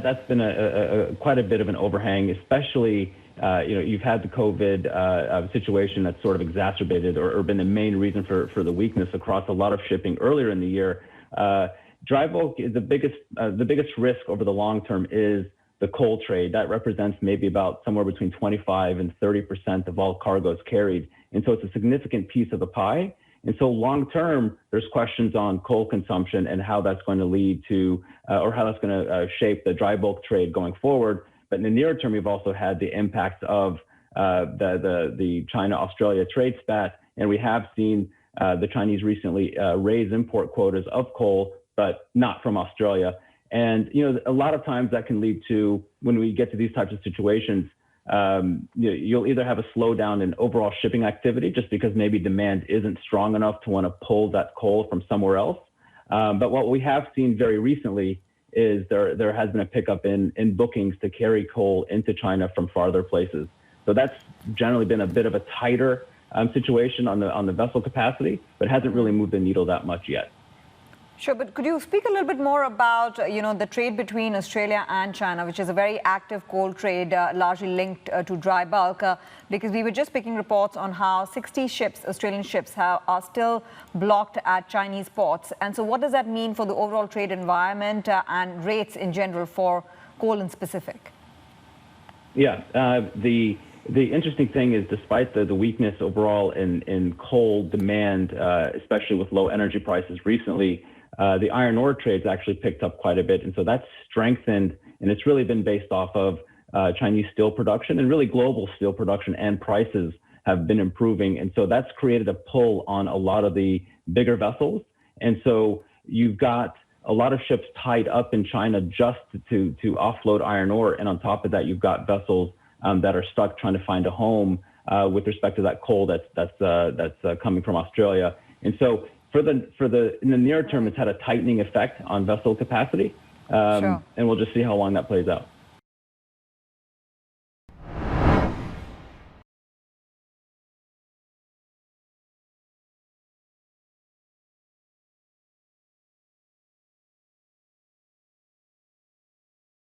that's been quite a bit of an overhang, especially you've had the COVID situation that's sort of exacerbated or been the main reason for the weakness across a lot of shipping earlier in the year. Dry bulk is the biggest risk over the long term is the coal trade. That represents maybe about somewhere between 25 and 30% of all cargoes carried. And so it's a significant piece of the pie. And so long term, there's questions on coal consumption and how that's going to lead to, or how that's going to shape the dry bulk trade going forward. But in the near term, we've also had the impacts of the China-Australia trade spat. And we have seen the Chinese recently raise import quotas of coal, but not from Australia. And, a lot of times that can lead to, when we get to these types of situations, you'll either have a slowdown in overall shipping activity just because maybe demand isn't strong enough to want to pull that coal from somewhere else. But what we have seen very recently is there has been a pickup in bookings to carry coal into China from farther places. So that's generally been a bit of a tighter situation on the vessel capacity, but hasn't really moved the needle that much yet. Sure, but could you speak a little bit more about, the trade between Australia and China, which is a very active coal trade, largely linked to dry bulk, because we were just picking reports on how 60 ships, Australian ships, are still blocked at Chinese ports. And so what does that mean for the overall trade environment and rates in general for coal in specific? Yeah, the interesting thing is, despite the weakness overall in coal demand, especially with low energy prices recently, the iron ore trade's actually picked up quite a bit. And so that's strengthened, and it's really been based off of Chinese steel production, and really global steel production and prices have been improving. And so that's created a pull on a lot of the bigger vessels. And so you've got a lot of ships tied up in China just to offload iron ore. And on top of that, you've got vessels that are stuck trying to find a home with respect to that coal that's coming from Australia. And so in the near term, it's had a tightening effect on vessel capacity, Sure. and we'll just see how long that plays out.